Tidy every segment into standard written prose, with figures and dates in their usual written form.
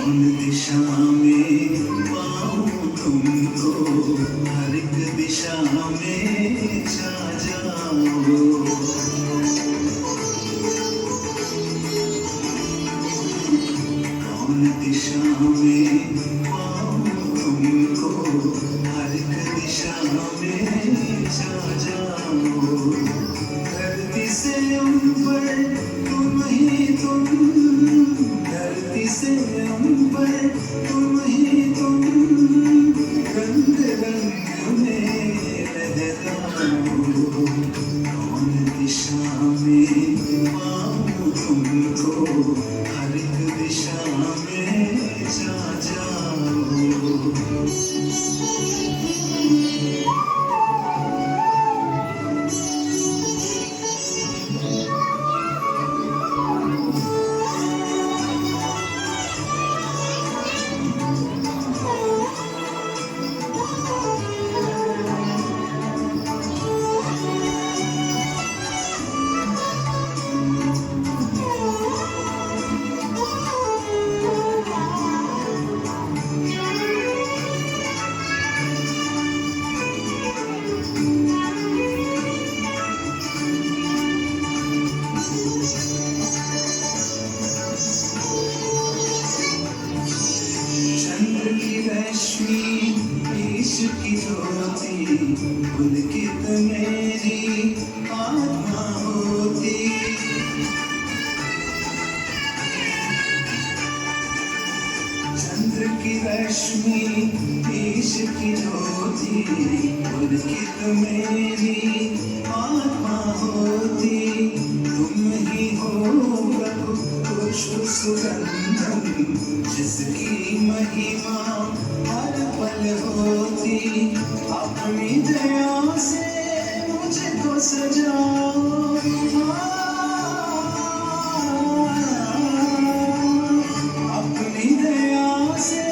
कौन दिशा में पाऊं तुमको, हर एक दिशा में छा जाओ। कौन दिशा में पाऊं तुमको, हर एक दिशा में छा जाओ। धरती से ऊपर तुम ही तुम, धरती से ऊपर तुम ही तुम, रंग रंग में लहराओ। कौन दिशा में पाऊं तुमको, हर एक दिशा में जा जाओ। चंद्र की रश्मि, ईश की ज्योति, पुलकित मेरी आत्मा होती। चंद्र की रश्मि, ईश की ज्योति, पुलकित मेरी आत्मा होती। तुम ही हो प्रभु पुष्प सुगंधम, जिसकी महिमा हर पल होती। अपनी दया से मुझको सजाओ, अपनी दया से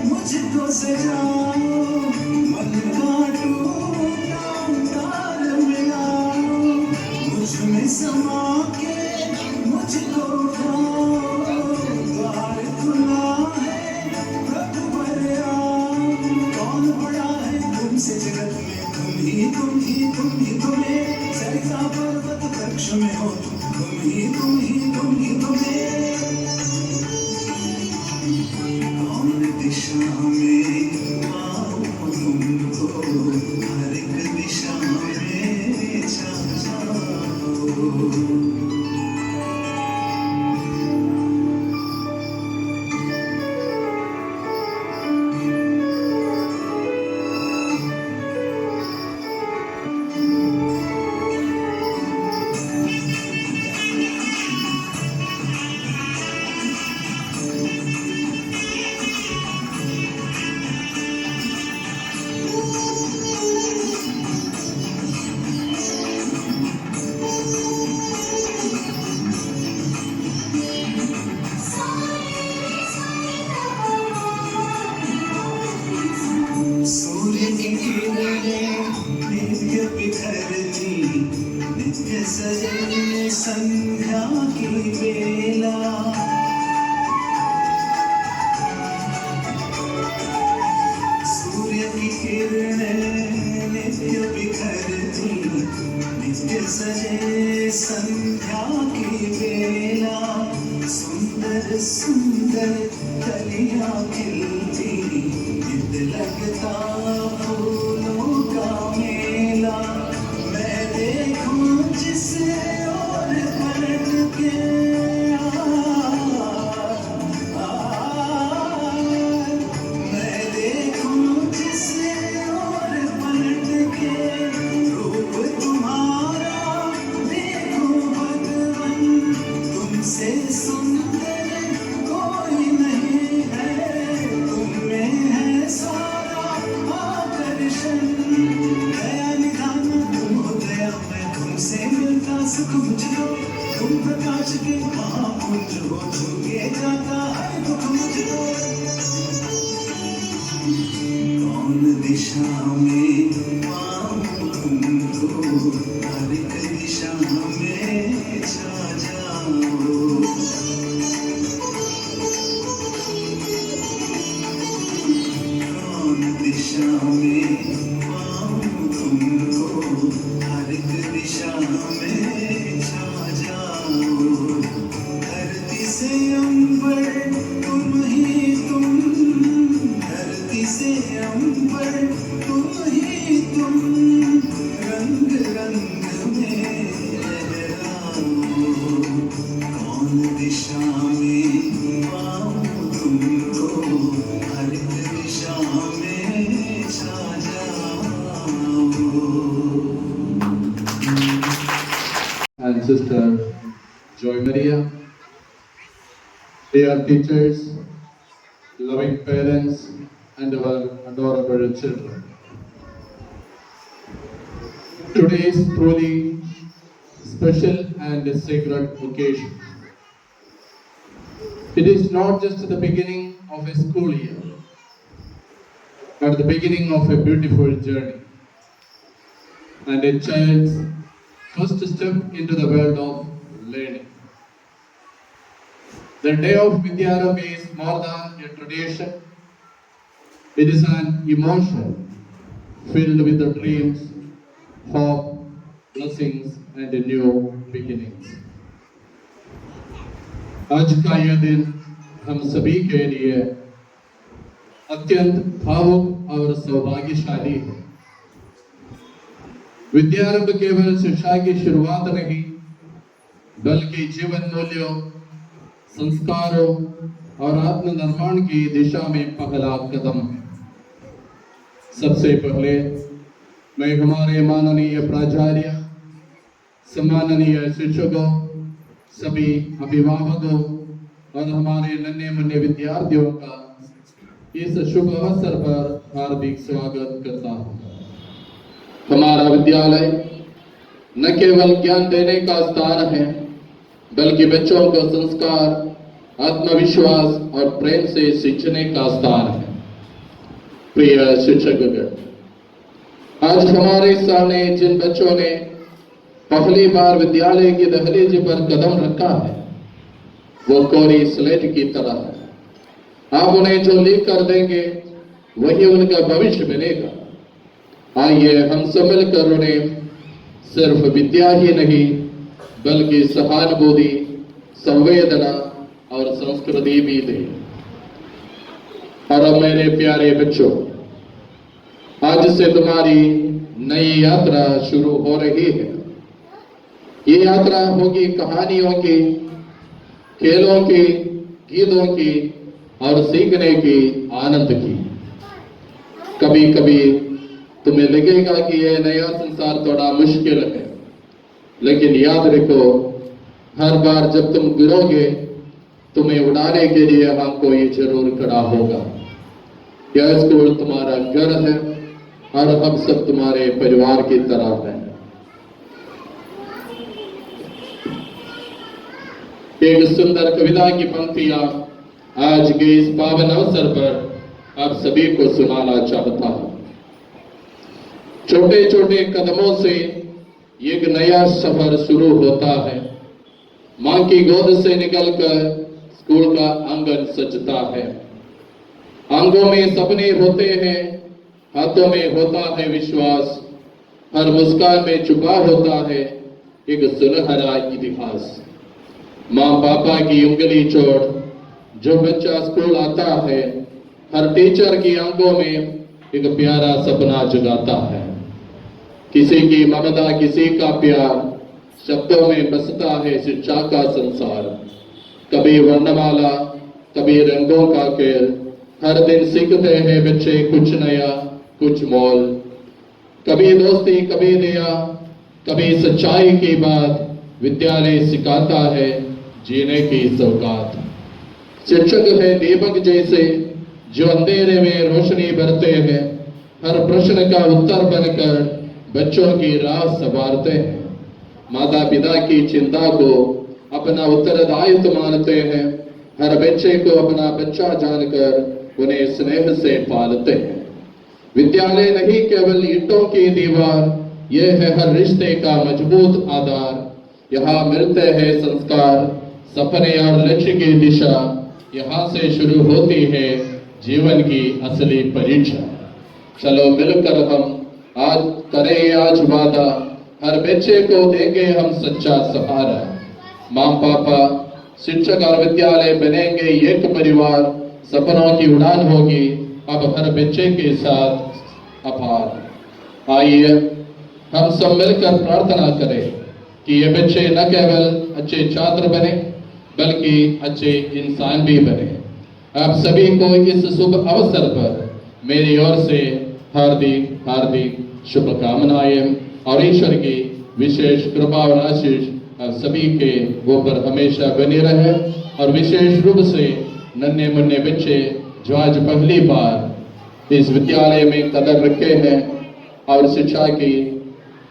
मुझको सजाओ। मन का टूटा तार मिलाओ, मुझ में समा के मुझको उठाओ। द्वार खुला है प्रभु भर आओ। कौन बड़ा है तुमसे जगत में, तुम ही तुम ही तुम ही तुम्हें। सरिता पर्वत वृक्ष में हो तुम ही तुम ही तुम ही तुम्हें। कौन दिशा में पाऊं तुमको, हर एक दिशा में छा जाओ। सूर्य की किरणें नित्य बिखरती, नित्य सजे संध्या की बेला। सूर्य की किरणें नित्य बिखरती, नित्य सजे संध्या की बेला। सुंदर सुंदर कलियां खिलती, लगता फूलों का मेला। मैं देखूं जिस ओर पलट के, मैं देखूं जिस ओर पलट के। रूप तुम्हारा देखूं भगवन, तुमसे सुंदर कोई नहीं है। तुम में है सारा आकर्षण, दया निधान तुम हो दया। मैं तुमसे मिलता सुख मुझको, तुम प्रकाश के महापुंज हो। छूके जाता है दुख मुझको। कौन दिशा में पाऊं तुमको, हर एक दिशा में छा जाओ। दिशा में पाऊं तुमको, हर एक दिशा में छा जाओ। धरती से अंबर तुम ही तुम, धरती से अंबर तुम ही तुम, रंग रंग में लहराओ। कौन दिशा में पाऊं तुमको, हर एक दिशा में छा जाओ। And Sister Joy Maria, dear teachers, loving parents, and our adorable children. Today is truly special and a sacred occasion. It is not just the beginning of a school year, but the beginning of a beautiful journey and a child's first step into the world of learning. The day of Vidyarambha is more than a tradition. It is an emotion filled with the dreams, hope, blessings, and new beginnings. आज का यह दिन हम सभी के लिए अत्यंत भावुक और सौभाग्यशाली है। विद्यारंभ केवल शिक्षा की शुरुआत नहीं, बल्कि जीवन मूल्यों, संस्कारों और आत्मनिर्माण की दिशा में पहला कदम है। सबसे पहले मैं हमारे माननीय प्राचार्य, सम्माननीय शिक्षकों, सभी अभिभावकों और हमारे नन्हे मुन्ने विद्यार्थियों का इस शुभ अवसर पर हार्दिक स्वागत करता हूँ। हमारा विद्यालय न केवल ज्ञान देने का स्थान है, बल्कि बच्चों को संस्कार, आत्मविश्वास और प्रेम से सींचने का स्थान है। प्रिय शिक्षकगण, आज हमारे सामने जिन बच्चों ने पहली बार विद्यालय की दहलीज पर कदम रखा है, वो कोरी स्लेट की तरह है। आप उन्हें जो लिख कर देंगे वही उनका भविष्य बनेगा। आइए हम सब मिलकर उन्हें सिर्फ विद्या ही नहीं, बल्कि सहानुभूति, संवेदना और संस्कृति भी दें। और अब मेरे प्यारे बच्चों, आज से तुम्हारी नई यात्रा शुरू हो रही है। ये यात्रा होगी कहानियों की, खेलों की, गीतों की और सीखने की, आनंद की। कभी कभी तुम्हें लगेगा कि यह नया संसार थोड़ा मुश्किल है, लेकिन याद रखो, हर बार जब तुम गिरोगे, तुम्हें उड़ाने के लिए हम कोई जरूर खड़ा होगा। यह स्कूल तुम्हारा घर है और हम सब तुम्हारे परिवार की तरह हैं। एक सुंदर कविता की पंक्तियां आज के इस पावन अवसर पर आप सभी को सुनाना चाहता हूं। छोटे छोटे कदमों से एक नया सफर शुरू होता है। मां की गोद से निकलकर स्कूल का आंगन सजता है। आंगों में सपने होते हैं, हाथों में होता है विश्वास, हर मुस्कान में छुपा होता है एक सुनहरा इतिहास। माँ पापा की उंगली छोड़ जो बच्चा स्कूल आता है, हर टीचर की आंखों में एक प्यारा सपना जगाता है। किसी की ममता, किसी का प्यार, शब्दों में बसता है शिक्षा का संसार। कभी वर्णमाला, कभी रंगों का खेल, हर दिन सीखते हैं बच्चे कुछ नया, कुछ मोल। कभी दोस्ती, कभी दया, कभी सच्चाई की बात, विद्यालय सिखाता है जीने की सौगात। शिक्षक है दीपक जैसे जो अंधेरे में रोशनी भरते हैं, हर प्रश्न का उत्तर बनकर बच्चों की राह संवारते हैं। माता पिता की चिंता को अपना उत्तरदायित्व मानते हैं, हर बच्चे को अपना बच्चा जानकर उन्हें स्नेह से पालते हैं। विद्यालय नहीं केवल ईंटों की दीवार, यह है हर रिश्ते का मजबूत आधार। यहाँ मिलते हैं संस्कार, सपने और लक्ष्य की दिशा। यहाँ से शुरू होती है जीवन की असली परीक्षा। चलो मिलकर हम आज करें आज वादा, हर बच्चे को देंगे हम सच्चा सहारा। माँ पापा शिक्षक और विद्यालय बनेंगे एक परिवार, सपनों की उड़ान होगी अब हर बच्चे के साथ अपार। आइए हम सब मिलकर प्रार्थना करें कि ये बच्चे न केवल अच्छे छात्र बने बल्कि अच्छे इंसान भी बने। आप सभी को इस शुभ अवसर पर मेरी ओर से हार्दिक हार्दिक शुभकामनाएं और ईश्वर की विशेष कृपा और आशीष आप सभी के ऊपर हमेशा बने रहे। और विशेष रूप से नन्हे मुन्ने बच्चे जो आज पहली बार इस विद्यालय में कदम रखे हैं और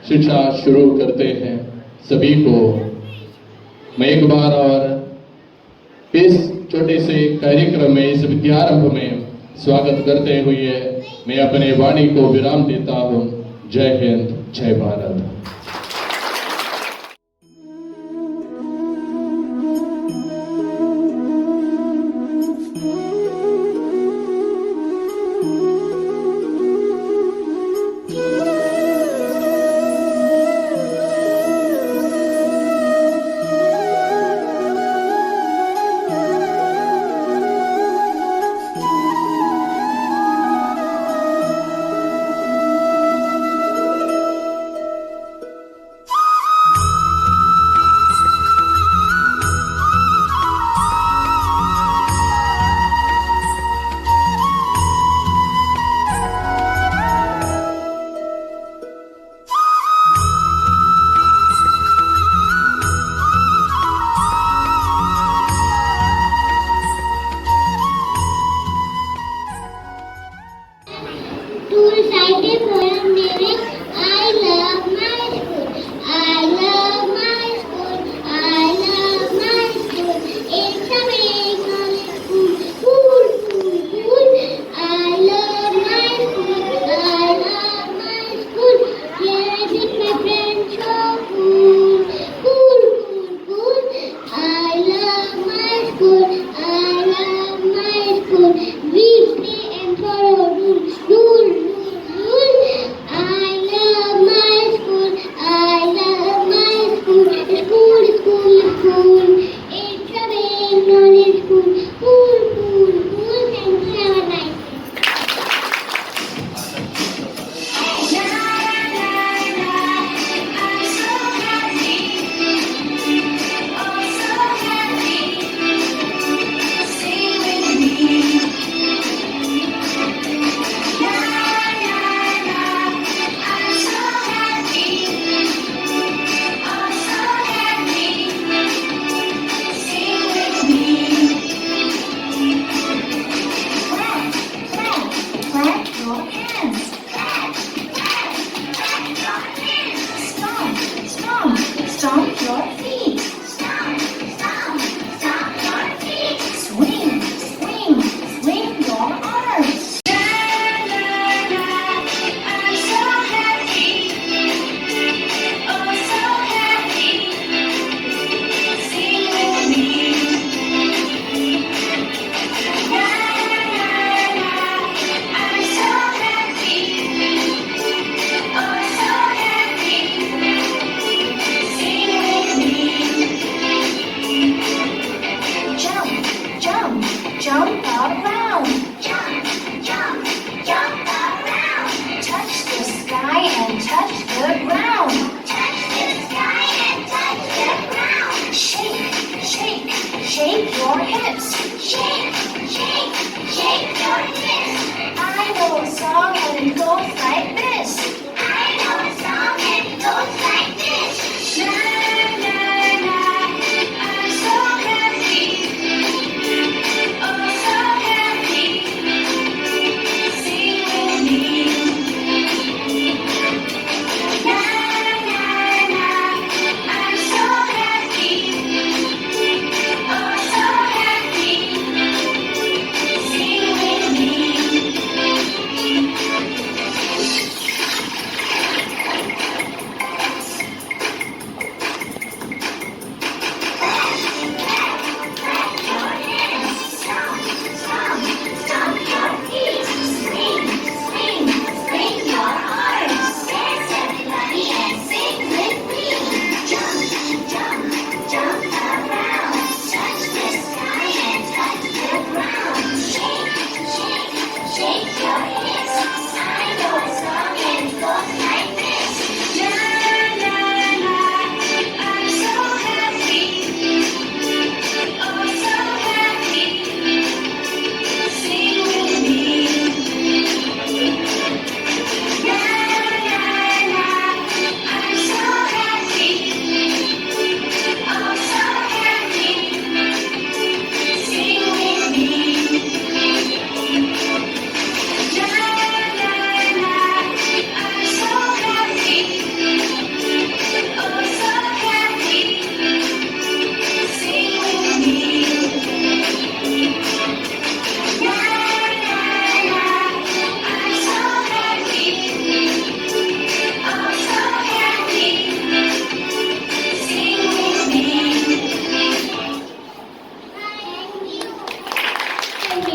शिक्षा शुरू करते हैं, सभी को मैं एक बार और इस छोटे से कार्यक्रम में इस विद्यारंभ में स्वागत करते हुए मैं अपने वाणी को विराम देता हूँ। जय हिंद, जय Bharat.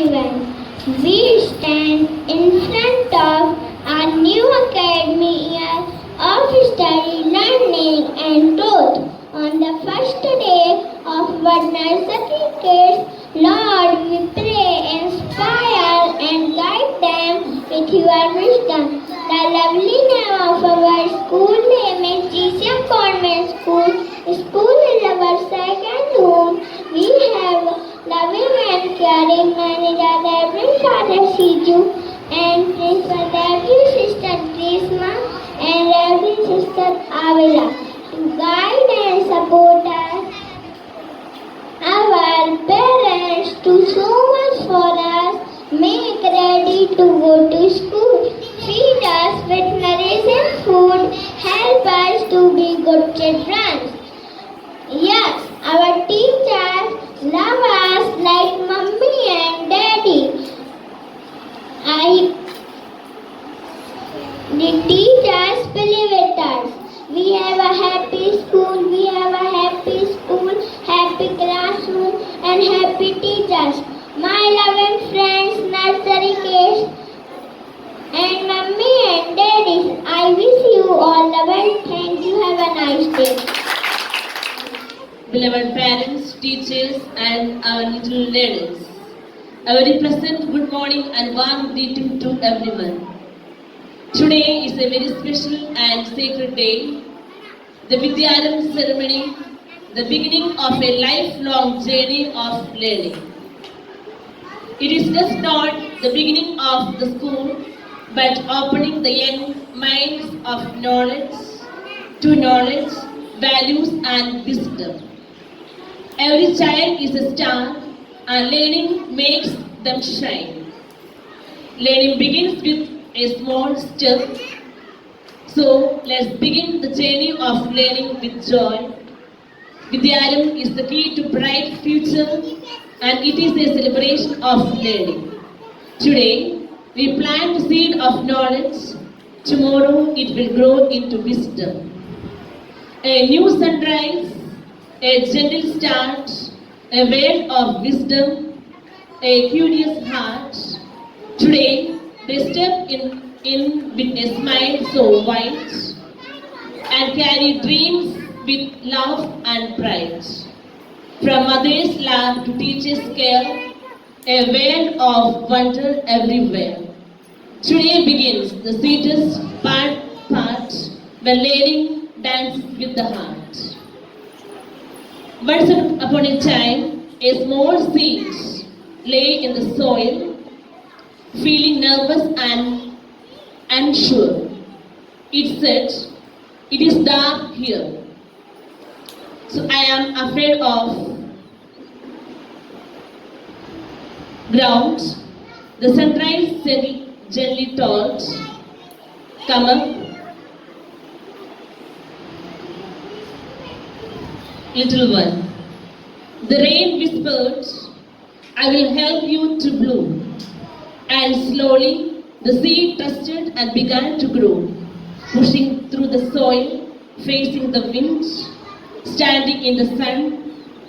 everyone. We stand in front of our new academy year of study, learning and growth. On the first day of our nursery kids, Lord, we pray, inspire and guide them with your wisdom. The lovely name of our school name is GCM Convent School. School is our second home. We have loving and caring manager Reverend Father Siju and Principal Reverend Sister Trisma and Reverend Sister Avila to guide and support us. Our parents do so much for us, make ready to go to school, feed us with nourishing food, help us to be good children. Yes, our teachers love us like mommy and daddy. The teachers believe in us. We have a happy school, we have a happy school, happy classroom and happy teachers. My loving friends, nursery kids and mummy and daddy, I wish you all the best. Thank you. Have a nice day. Beloved parents, teachers and our little learners, a very pleasant good morning and warm greeting to everyone. Today is a very special and sacred day, the Vidyaram ceremony, the beginning of a lifelong journey of learning. It is just not the beginning of the school, but opening the young minds of knowledge to knowledge, values and wisdom. Every child is a star and learning makes them shine. Learning begins with a small step. So let's begin the journey of learning with joy. Vidyaram is the key to bright future and it is a celebration of learning. Today, we plant the seed of knowledge. Tomorrow, it will grow into wisdom. A new sunrise, a gentle start, a word of wisdom, a curious heart. Today, they step in with a smile so white and carry dreams with love and pride. From mother's love to teacher's care, a world of wonder everywhere. Today begins the sweetest part when learning dances with the heart. Once upon a time, a small seed lay in the soil, feeling nervous and unsure. It said, "It is dark here, so I am afraid of ground." The sunrise gently told, "Come up, little one." The rain whispered, "I will help you to bloom." And slowly the seed trusted and began to grow, pushing through the soil, facing the wind, standing in the sun,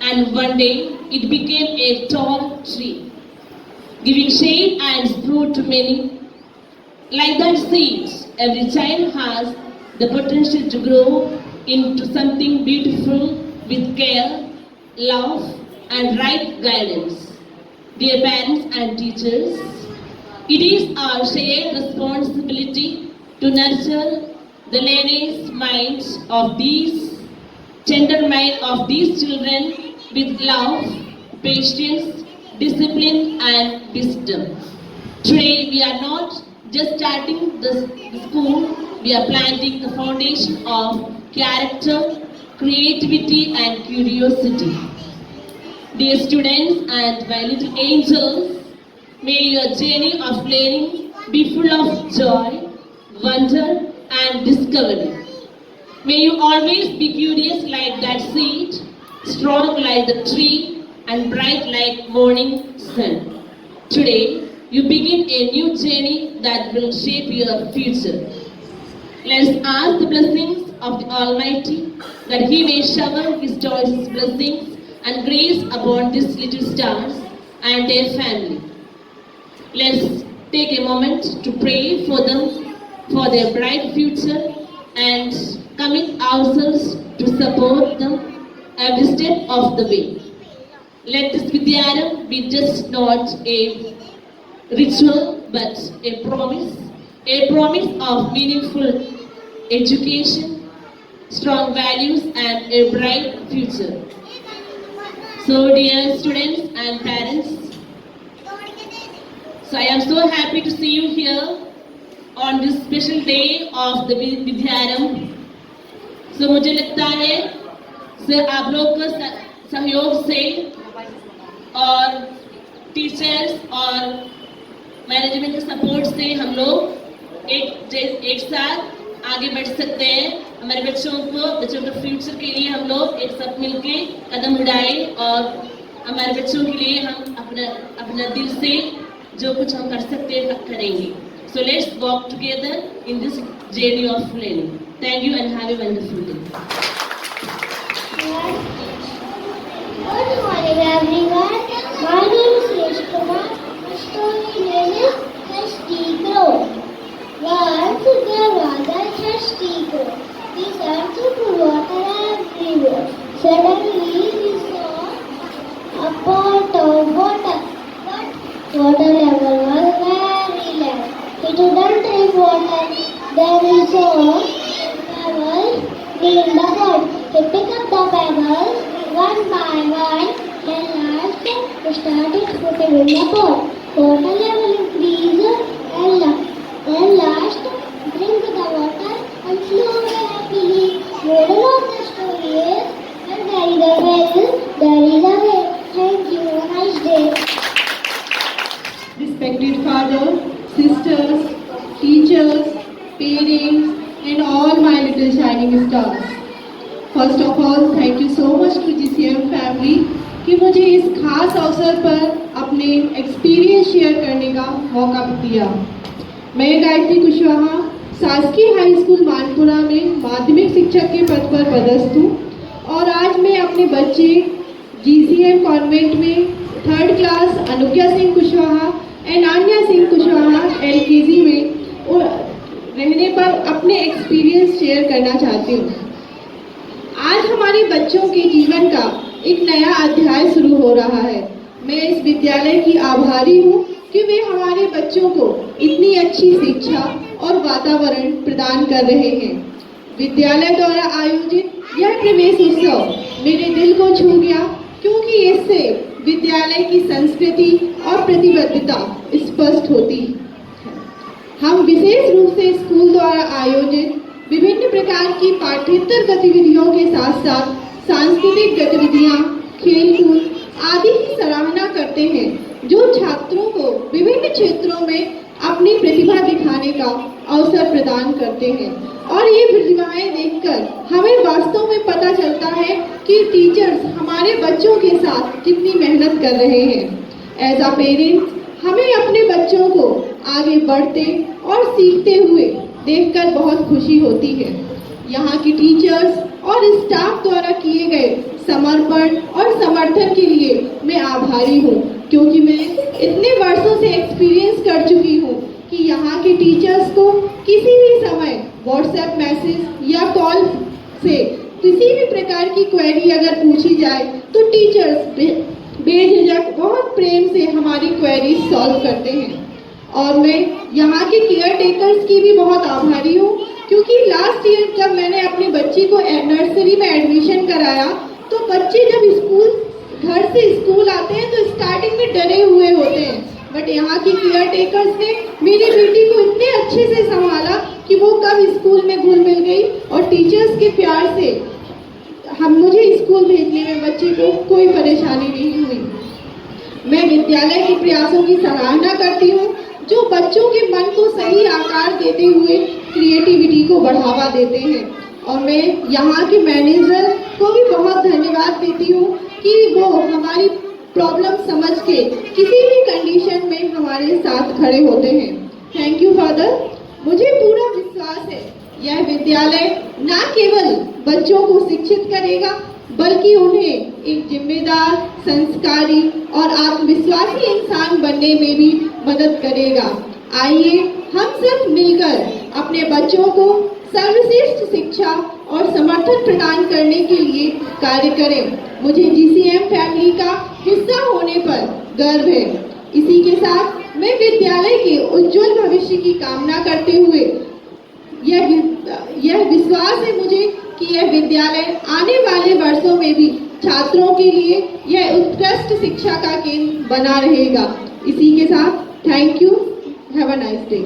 and one day it became a tall tree, giving shade and fruit to many. Like that seed, every child has the potential to grow into something beautiful with care, love, and right guidance. Dear parents and teachers, it is our shared responsibility to nurture the learner's minds of these tender mind of these children with love, patience, discipline, and wisdom. Today we are not just starting the school, we are planting the foundation of character, creativity, and curiosity. Dear students and my little angels, may your journey of learning be full of joy, wonder, and discovery. May you always be curious like that seed, strong like the tree, and bright like morning sun. Today, you begin a new journey that will shape your future. Let's ask the blessings of the Almighty that He may shower His choicest blessings and grace upon these little stars and their family. Let's take a moment to pray for them, for their bright future, and commit ourselves to support them every step of the way. Let this Vidyaram be just not a ritual but a promise of meaningful education, strong values, and a bright future. So, dear students and parents, so I am so happy to see you here on this special day of the Vidyaram. So मुझे लगता है sir आप लोग का सहयोग से और teachers और मैनेजमेंट के सपोर्ट से हम लोग एक साथ आगे बढ़ सकते हैं। हमारे बच्चों के फ्यूचर के लिए हम लोग एक साथ मिलके कदम बढ़ाए और हमारे बच्चों के लिए हम अपना दिल से जो कुछ हम कर सकते हैं करेंगे। So let's walk together in this journey of learning. Thank you and have a wonderful day. Good morning everyone. My name is Yash Kumar. My story name is Thirsty Crow. Once there was a thirsty crow. He searched for water everywhere. Suddenly he saw a pot of water. But water level was very low. He couldn't drink water. Then he saw pebbles in the pot. He picked up the pebbles one by one and last he started putting in the pot. Water level increased and last drink the water and slowly happily. Moral of the story is when there is a well, there is a way. Thank you. Have a nice day. Respected father, sisters, teachers, parents, and all my little shining stars. First of all, thank you so much to GCM family कि मुझे इस खास अवसर पर अपने experience share करने का मौका दिया। मैं गायत्री कुशवाहा शासकीय हाई स्कूल मानपुरा में माध्यमिक शिक्षक के पद पर पदस्थ हूँ और आज मैं अपने बच्चे GCM कॉन्वेंट में 3rd क्लास अनुज्ञा सिंह कुशवाहा एंड आन्या सिंह कुशवाहा LKG में रहने पर अपने एक्सपीरियंस शेयर करना चाहती हूँ। आज हमारे बच्चों के जीवन का एक नया अध्याय शुरू हो रहा है। मैं इस विद्यालय की आभारी हूँ कि वे हमारे बच्चों को इतनी अच्छी शिक्षा और वातावरण प्रदान कर रहे हैं। विद्यालय द्वारा आयोजित यह प्रवेश उत्सव मेरे दिल को छू गया क्योंकि इससे विद्यालय की संस्कृति और प्रतिबद्धता स्पष्ट होती है। हम विशेष रूप से स्कूल द्वारा आयोजित विभिन्न प्रकार की पाठ्येतर गतिविधियों के साथ साथ सांस्कृतिक गतिविधियां, खेलकूद आदि की सराहना करते हैं जो छात्रों को विभिन्न क्षेत्रों में अपनी प्रतिभा दिखाने का अवसर प्रदान करते हैं और ये प्रतिभाएं देखकर हमें वास्तव में पता चलता है कि टीचर्स हमारे बच्चों के साथ कितनी मेहनत कर रहे हैं। एज अ पेरेंट्स हमें अपने बच्चों को आगे बढ़ते और सीखते हुए देखकर बहुत खुशी होती है। यहाँ की टीचर्स और स्टाफ द्वारा किए गए समर्पण और समर्थन के लिए मैं आभारी हूँ क्योंकि मैं इतने वर्षों से एक्सपीरियंस कर चुकी हूँ कि यहाँ के टीचर्स को किसी भी समय व्हाट्सएप मैसेज या कॉल से किसी भी प्रकार की क्वेरी अगर पूछी जाए तो टीचर्स बेझिझक बहुत प्रेम से हमारी क्वेरी सॉल्व करते हैं। और मैं यहाँ के केयर टेकर्स की भी बहुत आभारी हूँ क्योंकि लास्ट ईयर जब मैंने अपने बच्ची को नर्सरी में एडमिशन कराया तो बच्चे जब घर से स्कूल आते हैं तो स्टार्टिंग में डरे हुए होते हैं, बट यहाँ की केयर टेकर्स ने मेरी बेटी को इतने अच्छे से संभाला कि वो कब स्कूल में घुल मिल गई और टीचर्स के प्यार से मुझे स्कूल भेजने में बच्चे को कोई परेशानी नहीं हुई। मैं विद्यालय के प्रयासों की सराहना करती हूँ जो बच्चों के मन को सही आकार देते हुए क्रिएटिविटी को बढ़ावा देते हैं और मैं यहाँ के मैनेजर को भी बहुत धन्यवाद देती हूँ कि वो हमारी प्रॉब्लम समझ के किसी भी कंडीशन में हमारे साथ खड़े होते हैं। Thank you father. मुझे पूरा विश्वास है यह विद्यालय न केवल बच्चों को शिक्षित करेगा बल्कि उन्हें एक जिम्मेदार, संस्कारी और आत्मविश्वासी इंसान बनने में भी मदद करेगा। आइए हम सब मिलकर अपने बच्चों को सर्वश्रेष्ठ शिक्षा और समर्थन प्रदान करने के लिए कार्य करें। मुझे GCM फैमिली का हिस्सा होने पर गर्व है। इसी के साथ मैं विद्यालय के उज्जवल भविष्य की कामना करते हुए यह विश्वास है मुझे कि यह विद्यालय आने वाले वर्षों में भी छात्रों के लिए यह उत्कृष्ट शिक्षा का केंद्र बना रहेगा। इसी के साथ thank you, have a nice day.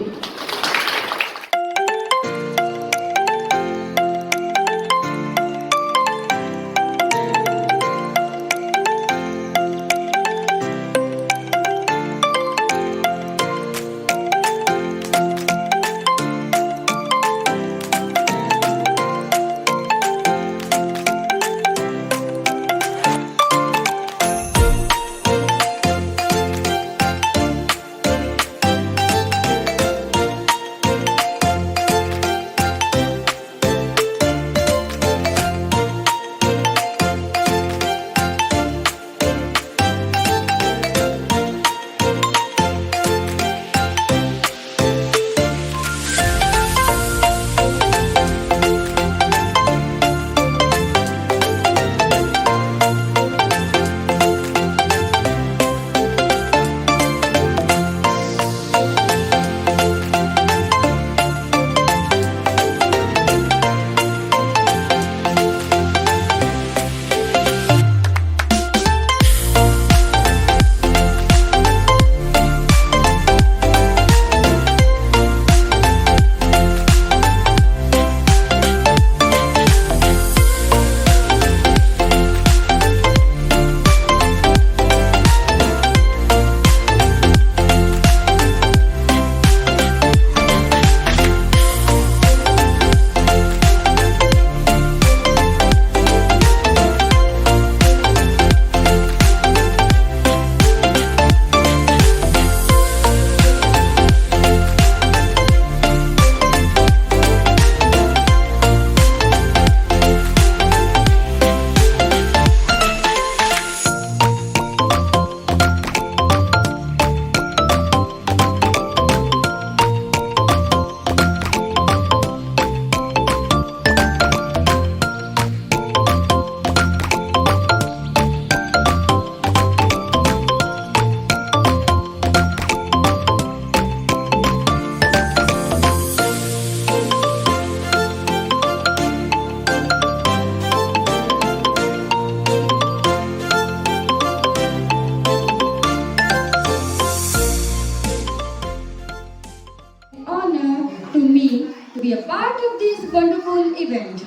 be a part of this wonderful event.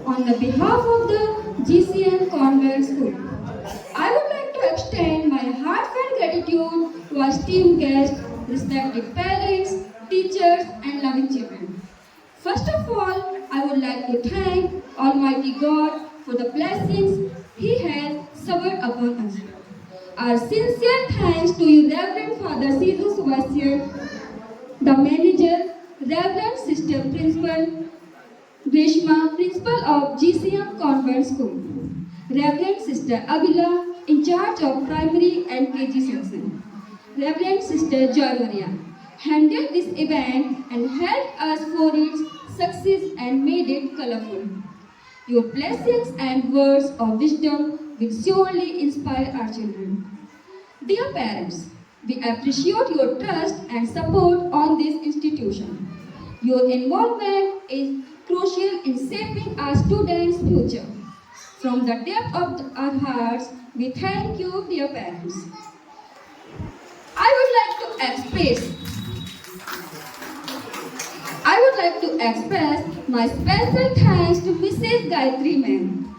On the behalf of the GCN Convent School, I would like to extend my heartfelt gratitude to our esteemed guests, respected parents, teachers, and loving children. First of all, I would like to thank Almighty God for the blessings He has showered upon us. Our sincere thanks to you, Reverend Father Sidhu Subhasya, the manager, Reverend Sister Principal Grishma, Principal of GCM Convent School, Reverend Sister Abila, in charge of Primary and KG section, Reverend Sister Joy Maria, handled this event and helped us for its success and made it colorful. Your blessings and words of wisdom will surely inspire our children. Dear parents, we appreciate your trust and support on this institution. Your involvement is crucial in shaping our students' future. From the depth of our hearts, we thank you, dear parents. I would like to express my special thanks to Mrs. Gayatri Ma'am,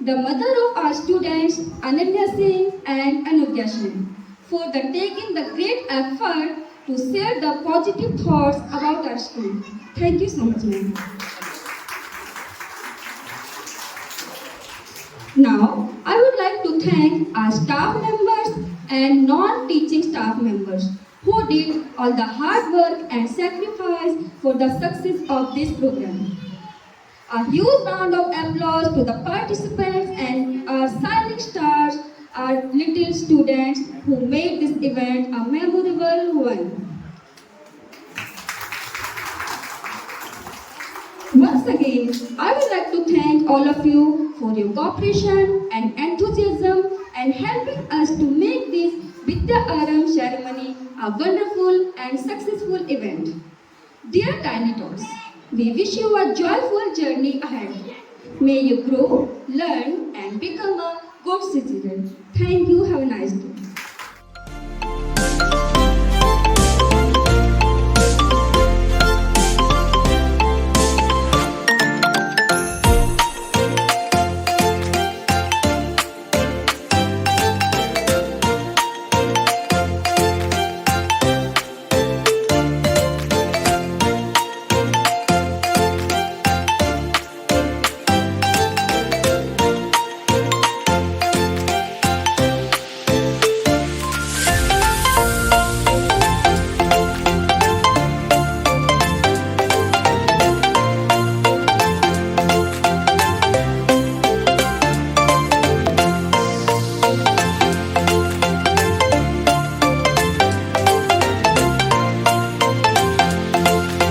the mother of our students Ananya Singh and Anugya Singh, for taking the great effort to share the positive thoughts about our school. Thank you so much, ma'am. Now, I would like to thank our staff members and non-teaching staff members who did all the hard work and sacrifice for the success of this program. A huge round of applause to the participants and our shining stars, our little students who made this event a memorable one. Once again, I would like to thank all of you for your cooperation and enthusiasm and helping us to make this Vidya Aram ceremony a wonderful and successful event. Dear Tiny Tots, we wish you a joyful journey ahead. May you grow, learn and become a good citizen. Thank you. Have a nice day.